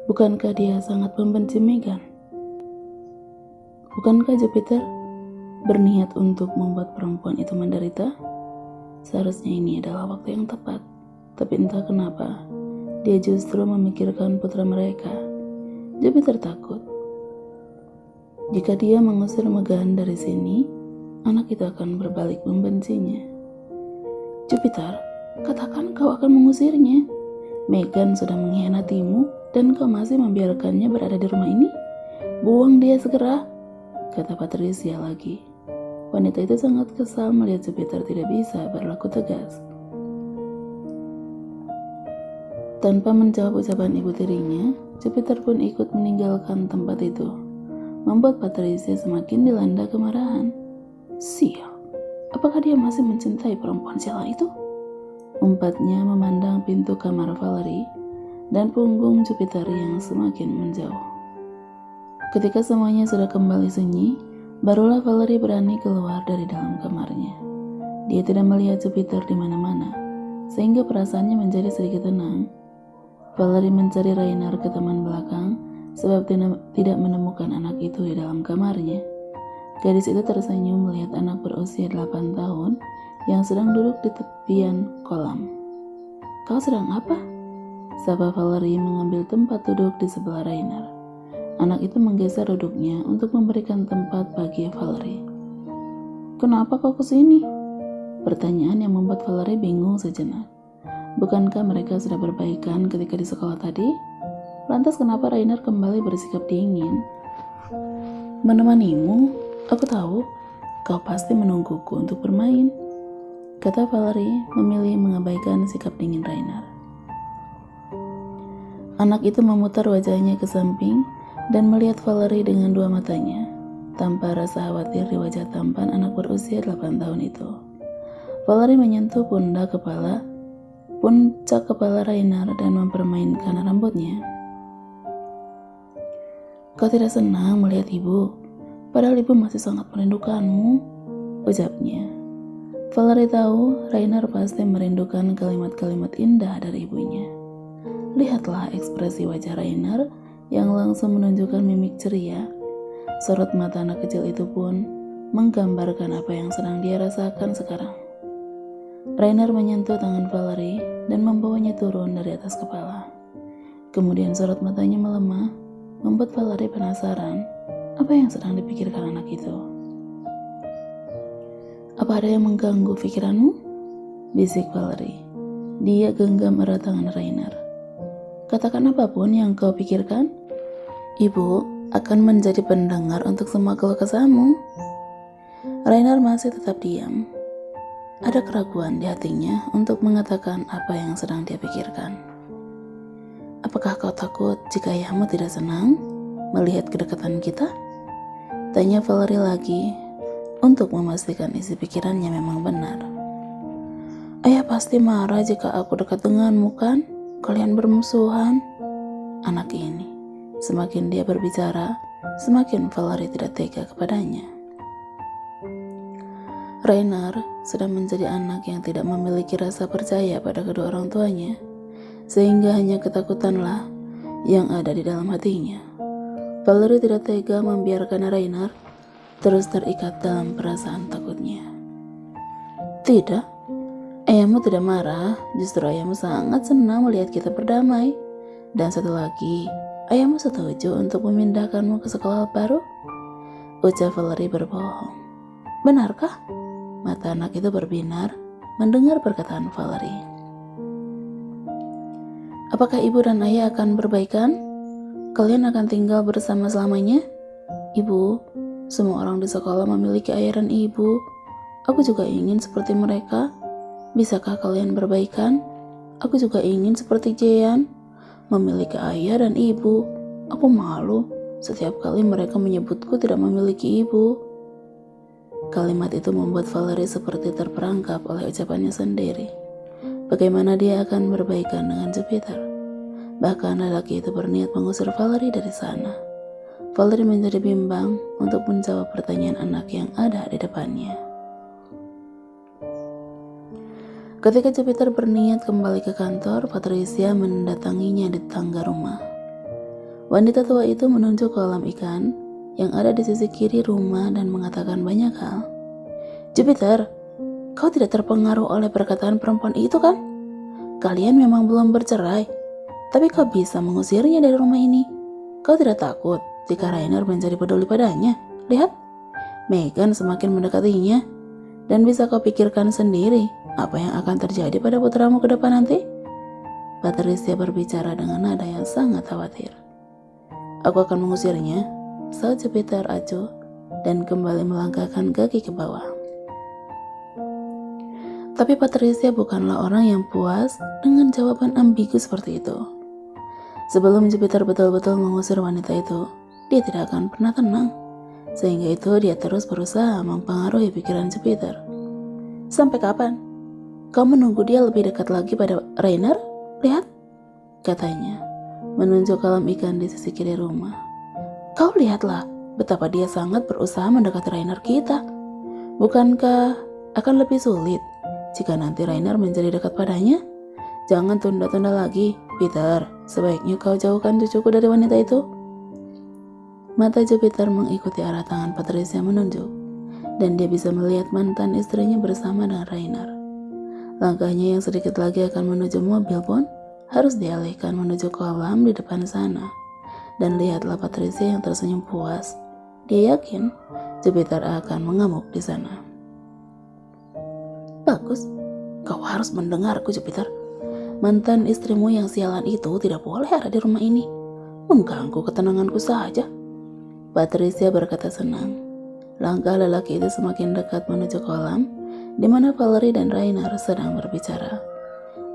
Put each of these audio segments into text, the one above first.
Bukankah dia sangat membenci Megan? Bukankah Jupiter berniat untuk membuat perempuan itu menderita? Seharusnya ini adalah waktu yang tepat. Tapi entah kenapa, dia justru memikirkan putra mereka. Jupiter takut. Jika dia mengusir Megan dari sini, anak itu akan berbalik membencinya. Jupiter, katakan kau akan mengusirnya. Megan sudah mengkhianatimu dan kau masih membiarkannya berada di rumah ini. Buang dia segera, kata Patricia lagi. Wanita itu sangat kesal melihat Jupiter tidak bisa berlaku tegas. Tanpa menjawab ucapan ibu tirinya, Jupiter pun ikut meninggalkan tempat itu, membuat Patricia semakin dilanda kemarahan. Sial, apakah dia masih mencintai perempuan sialan itu? Umpatnya memandang pintu kamar Valerie dan punggung Jupiter yang semakin menjauh. Ketika semuanya sudah kembali sunyi, barulah Valerie berani keluar dari dalam kamarnya. Dia tidak melihat Jupiter di mana-mana, sehingga perasaannya menjadi sedikit tenang. Valerie mencari Rainer ke taman belakang sebab tidak menemukan anak itu di dalam kamarnya. Gadis itu tersenyum melihat anak berusia 8 tahun yang sedang duduk di tepian kolam. Kau sedang apa? Sapa Valerie mengambil tempat duduk di sebelah Rainer. Anak itu menggeser duduknya untuk memberikan tempat bagi Valerie. Kenapa kau kesini? Pertanyaan yang membuat Valerie bingung sejenak. Bukankah mereka sudah berbaikan ketika di sekolah tadi? Lantas kenapa Rainer kembali bersikap dingin? Menemanimu? Aku tahu, kau pasti menungguku untuk bermain, kata Valerie memilih mengabaikan sikap dingin Rainer. Anak itu memutar wajahnya ke samping dan melihat Valerie dengan dua matanya, tanpa rasa khawatir di wajah tampan anak berusia 8 tahun itu. Valerie menyentuh puncak kepala Rainer dan mempermainkan rambutnya. Kau tidak senang melihat ibu? Padahal ibu masih sangat merindukanmu, ucapnya. Valerie tahu Rainer pasti merindukan kalimat-kalimat indah dari ibunya. Lihatlah ekspresi wajah Rainer yang langsung menunjukkan mimik ceria. Sorot mata anak kecil itu pun menggambarkan apa yang sedang dia rasakan sekarang. Rainer menyentuh tangan Valerie dan membawanya turun dari atas kepala. Kemudian sorot matanya melemah, membuat Valerie penasaran apa yang sedang dipikirkan anak itu. Apa ada yang mengganggu pikiranmu? Bisik Valerie. Dia genggam erat tangan Rainer. Katakan apapun yang kau pikirkan. Ibu akan menjadi pendengar untuk semua keluh kesahmu. Rainer masih tetap diam. Ada keraguan di hatinya untuk mengatakan apa yang sedang dia pikirkan. Apakah kau takut jika ayahmu tidak senang melihat kedekatan kita? Tanya Valerie lagi untuk memastikan isi pikirannya memang benar. Ayah pasti marah jika aku dekat denganmu kan? Kalian bermusuhan. Anak ini, semakin dia berbicara, semakin Valerie tidak tega kepadanya. Rainer sudah menjadi anak yang tidak memiliki rasa percaya pada kedua orang tuanya, sehingga hanya ketakutanlah yang ada di dalam hatinya. Valerie tidak tega membiarkan Rainer terus terikat dalam perasaan takutnya. Tidak, ayahmu tidak marah, justru ayahmu sangat senang melihat kita berdamai. Dan satu lagi, ayahmu setuju untuk memindahkanmu ke sekolah baru? Ucap Valerie berbohong. Benarkah? Mata anak itu berbinar mendengar perkataan Valerie. Apakah ibu dan ayah akan berbaikan? Kalian akan tinggal bersama selamanya? Ibu, semua orang di sekolah memiliki ayah dan ibu. Aku juga ingin seperti mereka. Bisakah kalian berbaikan? Aku juga ingin seperti Jean, memiliki ayah dan ibu. Aku malu setiap kali mereka menyebutku tidak memiliki ibu. Kalimat itu membuat Valerie seperti terperangkap oleh ucapannya sendiri. Bagaimana dia akan berbaikan dengan Jupiter? Bahkan lelaki itu berniat mengusir Valerie dari sana. Valerie menjadi bimbang untuk menjawab pertanyaan anak yang ada di depannya. Ketika Jupiter berniat kembali ke kantor, Patricia mendatanginya di tangga rumah. Wanita tua itu menunjuk kolam ikan yang ada di sisi kiri rumah dan mengatakan banyak hal. Jupiter, kau tidak terpengaruh oleh perkataan perempuan itu kan? Kalian memang belum bercerai, tapi kau bisa mengusirnya dari rumah ini. Kau tidak takut jika Rainer menjadi peduli padanya? Lihat, Megan semakin mendekatinya. Dan bisa kau pikirkan sendiri apa yang akan terjadi pada putramu ke depan nanti? Patricia berbicara dengan nada yang sangat khawatir. Aku akan mengusirnya, saut Jupiter acuh dan kembali melangkahkan kaki ke bawah. Tapi Patricia bukanlah orang yang puas dengan jawaban ambigu seperti itu. Sebelum Jupiter betul-betul mengusir wanita itu, dia tidak akan pernah tenang. Sehingga itu dia terus berusaha mempengaruhi pikiran Jupiter. Sampai kapan? Kau menunggu dia lebih dekat lagi pada Rainer? Lihat, katanya, menunjuk kolam ikan di sisi kiri rumah. Kau lihatlah betapa dia sangat berusaha mendekati Rainer kita. Bukankah akan lebih sulit jika nanti Rainer menjadi dekat padanya? Jangan tunda-tunda lagi, Peter. Sebaiknya kau jauhkan cucuku dari wanita itu. Mata Jupiter mengikuti arah tangan Patricia menunjuk, dan dia bisa melihat mantan istrinya bersama dengan Rainer. Langkahnya yang sedikit lagi akan menuju mobil pun harus dialihkan menuju kolam di depan sana. Dan lihatlah Patricia yang tersenyum puas. Dia yakin Jupiter akan mengamuk di sana. Bagus, kau harus mendengarku, Jupiter. Mantan istrimu yang sialan itu tidak boleh ada di rumah ini. Mengganggu ketenanganku saja. Patricia berkata senang. Langkah lelaki itu semakin dekat menuju kolam, di mana Valerie dan Rainer sedang berbicara.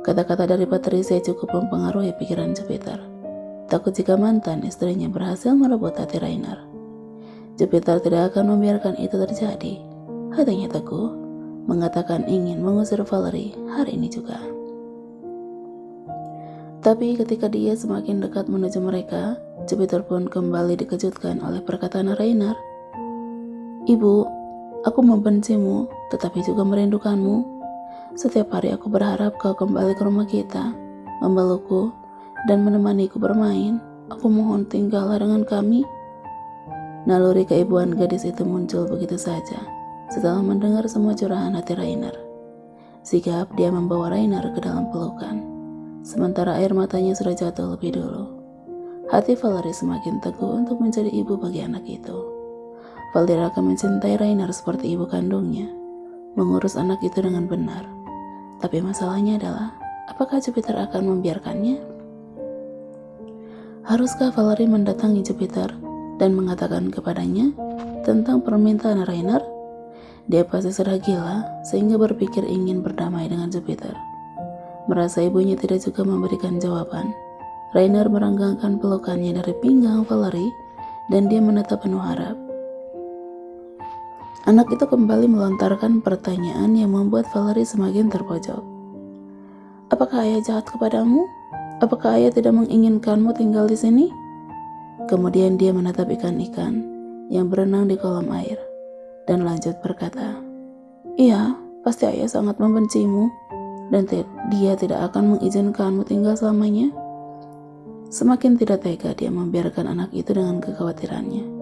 Kata-kata dari Patricia cukup mempengaruhi pikiran Jupiter. Takut jika mantan istrinya berhasil merebut hati Rainer. Jupiter tidak akan membiarkan itu terjadi. Hatinya teguh, mengatakan ingin mengusir Valerie hari ini juga. Tapi ketika dia semakin dekat menuju mereka, Jupiter pun kembali dikejutkan oleh perkataan Rainer. Ibu, aku membencimu, tetapi juga merindukanmu. Setiap hari aku berharap kau kembali ke rumah kita, memelukku, dan menemaniku bermain. Aku mohon tinggallah dengan kami. Naluri keibuan gadis itu muncul begitu saja setelah mendengar semua curahan hati Rainer. Sigap dia membawa Rainer ke dalam pelukan, sementara air matanya sudah jatuh lebih dulu. Hati Valerie semakin teguh untuk menjadi ibu bagi anak itu. Valerie akan mencintai Rainer seperti ibu kandungnya, mengurus anak itu dengan benar. Tapi masalahnya adalah, apakah Jupiter akan membiarkannya? Haruskah Valerie mendatangi Jupiter dan mengatakan kepadanya tentang permintaan Rainer? Dia pasti sudah gila sehingga berpikir ingin berdamai dengan Jupiter. Merasa ibunya tidak juga memberikan jawaban, Rainer merenggangkan pelukannya dari pinggang Valerie dan dia menatap penuh harap. Anak itu kembali melontarkan pertanyaan yang membuat Valerie semakin terpojok. Apakah ayah jahat kepadamu? Apakah ayah tidak menginginkanmu tinggal di sini? Kemudian dia menatap ikan-ikan yang berenang di kolam air dan lanjut berkata, iya, pasti ayah sangat membencimu dan dia tidak akan mengizinkanmu tinggal selamanya. Semakin tidak tega dia membiarkan anak itu dengan kekhawatirannya,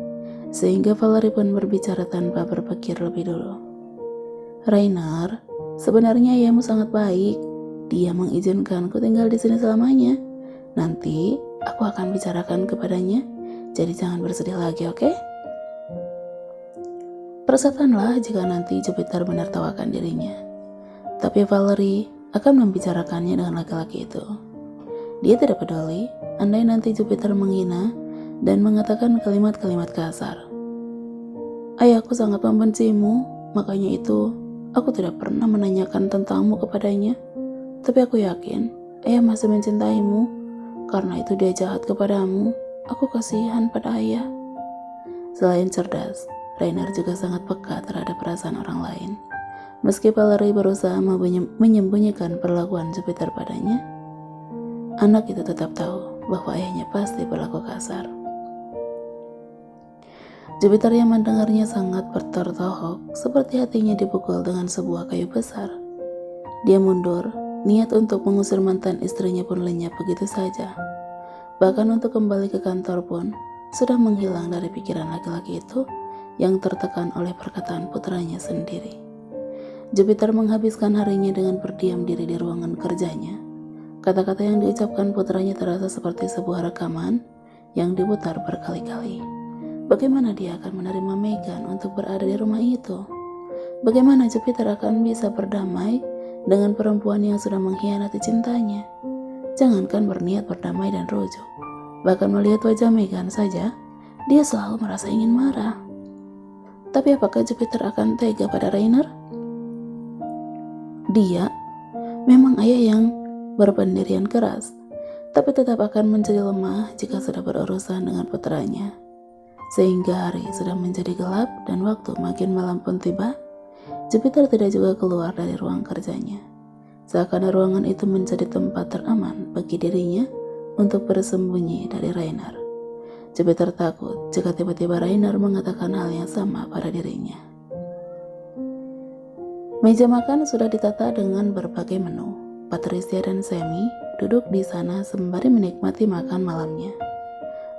sehingga Valerie pun berbicara tanpa berpikir lebih dulu. Rainer, sebenarnya ayahmu sangat baik. Dia mengizinkanku tinggal di sini selamanya. Nanti aku akan bicarakan kepadanya, jadi jangan bersedih lagi, oke? Persetanlah jika nanti Jupiter menertawakan dirinya. Tapi Valerie akan membicarakannya dengan laki-laki itu. Dia tidak peduli andai nanti Jupiter menghina dan mengatakan kalimat-kalimat kasar. Ayahku sangat membencimu, makanya itu aku tidak pernah menanyakan tentangmu kepadanya. Tapi aku yakin ayah masih mencintaimu. Karena itu dia jahat kepadamu. Aku kasihan pada ayah. Selain cerdas, Rainer juga sangat peka terhadap perasaan orang lain. Meski Valerie berusaha menyembunyikan perlakuan Jupiter padanya, anak itu tetap tahu bahwa ayahnya pasti berlaku kasar. Jupiter yang mendengarnya sangat bertertohok, seperti hatinya dipukul dengan sebuah kayu besar. Dia mundur, niat untuk mengusir mantan istrinya pun lenyap begitu saja. Bahkan untuk kembali ke kantor pun sudah menghilang dari pikiran laki-laki itu yang tertekan oleh perkataan putranya sendiri. Jupiter menghabiskan harinya dengan berdiam diri di ruangan kerjanya. Kata-kata yang diucapkan putranya terasa seperti sebuah rekaman yang diputar berkali-kali. Bagaimana dia akan menerima Megan untuk berada di rumah itu? Bagaimana Jupiter akan bisa berdamai dengan perempuan yang sudah mengkhianati cintanya? Jangankan berniat berdamai dan rujuk, bahkan melihat wajah Megan saja, dia selalu merasa ingin marah. Tapi apakah Jupiter akan tega pada Rainer? Dia memang ayah yang berpendirian keras, tapi tetap akan menjadi lemah jika sudah berurusan dengan putranya. Sehingga hari sudah menjadi gelap dan waktu makin malam pun tiba, Jupiter tidak juga keluar dari ruang kerjanya. Seakan ruangan itu menjadi tempat teraman bagi dirinya untuk bersembunyi dari Rainer. Jupiter takut jika tiba-tiba Rainer mengatakan hal yang sama pada dirinya. Meja makan sudah ditata dengan berbagai menu. Patricia dan Sammy duduk di sana sembari menikmati makan malamnya.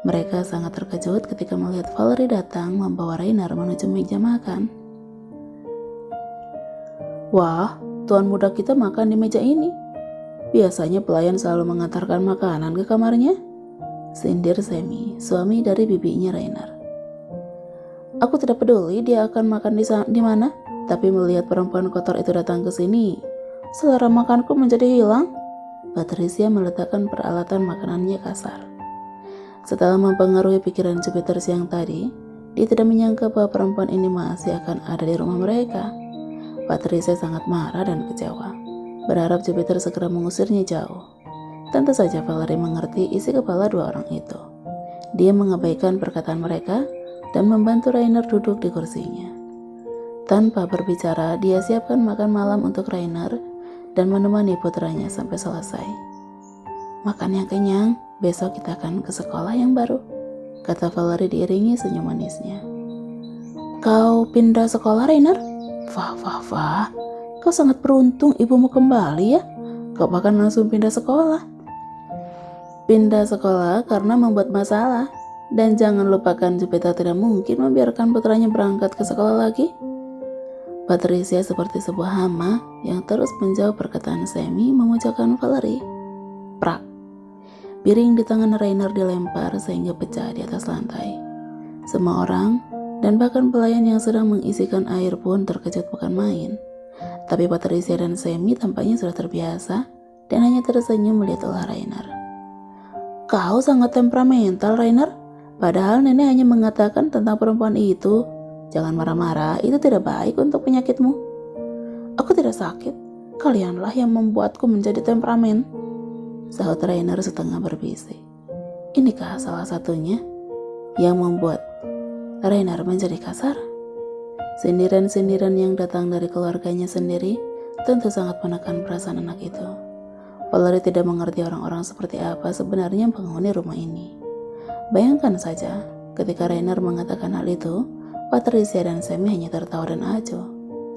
Mereka sangat terkejut ketika melihat Valerie datang membawa Rainer menuju meja makan. Wah, tuan muda kita makan di meja ini. Biasanya pelayan selalu mengantarkan makanan ke kamarnya, sindir Sammy, suami dari bibinya Rainer. Aku tidak peduli dia akan makan di mana, tapi melihat perempuan kotor itu datang ke sini, selera makanku menjadi hilang. Patricia meletakkan peralatan makanannya kasar. Setelah mempengaruhi pikiran Jupiter siang tadi, dia tidak menyangka bahwa perempuan ini masih akan ada di rumah mereka. Patricia sangat marah dan kecewa, berharap Jupiter segera mengusirnya jauh. Tentu saja Valerie mengerti isi kepala dua orang itu. Dia mengabaikan perkataan mereka dan membantu Rainer duduk di kursinya. Tanpa berbicara, dia siapkan makan malam untuk Rainer dan menemani putranya sampai selesai. Makan yang kenyang, besok kita akan ke sekolah yang baru, kata Valerie diiringi senyum manisnya. Kau pindah sekolah, Rainer? Wah, kau sangat beruntung ibumu kembali ya. Kau bahkan langsung pindah sekolah. Pindah sekolah karena membuat masalah. Dan jangan lupakan Jupiter tidak mungkin membiarkan putranya berangkat ke sekolah lagi. Patricia seperti sebuah hama yang terus menjawab perkataan Sammy memojokkan Valerie. Prak. Piring di tangan Rainer dilempar sehingga pecah di atas lantai. Semua orang dan bahkan pelayan yang sedang mengisikan air pun terkejut bukan main. Tapi Patricia dan Sammy tampaknya sudah terbiasa dan hanya tersenyum melihat ulah Rainer. Kau sangat temperamental, Rainer. Padahal nenek hanya mengatakan tentang perempuan itu. Jangan marah-marah, itu tidak baik untuk penyakitmu. Aku tidak sakit. Kalianlah yang membuatku menjadi temperamen, sahut Rainer setengah berbisik. Inikah salah satunya yang membuat Rainer menjadi kasar? Sindiran-sindiran yang datang dari keluarganya sendiri tentu sangat menekan perasaan anak itu. Valerie tidak mengerti orang-orang seperti apa sebenarnya penghuni rumah ini. Bayangkan saja, ketika Rainer mengatakan hal itu, Patricia dan Sammy hanya tertawa dan acuh.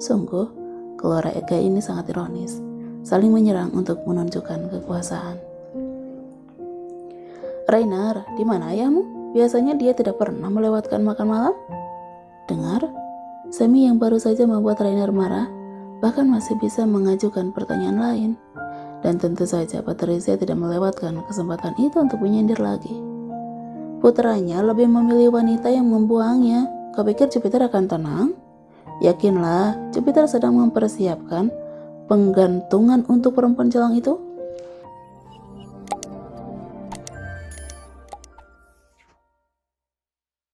Sungguh, keluarga ini sangat ironis, saling menyerang untuk menunjukkan kekuasaan. Rainer, di mana ayahmu? Biasanya dia tidak pernah melewatkan makan malam. Dengar, Sammy yang baru saja membuat Rainer marah, bahkan masih bisa mengajukan pertanyaan lain. Dan tentu saja Patricia tidak melewatkan kesempatan itu untuk menyindir lagi. Putranya lebih memilih wanita yang membuangnya. Kau pikir Jupiter akan tenang? Yakinlah, Jupiter sedang mempersiapkan penggantungan untuk perempuan jalang itu.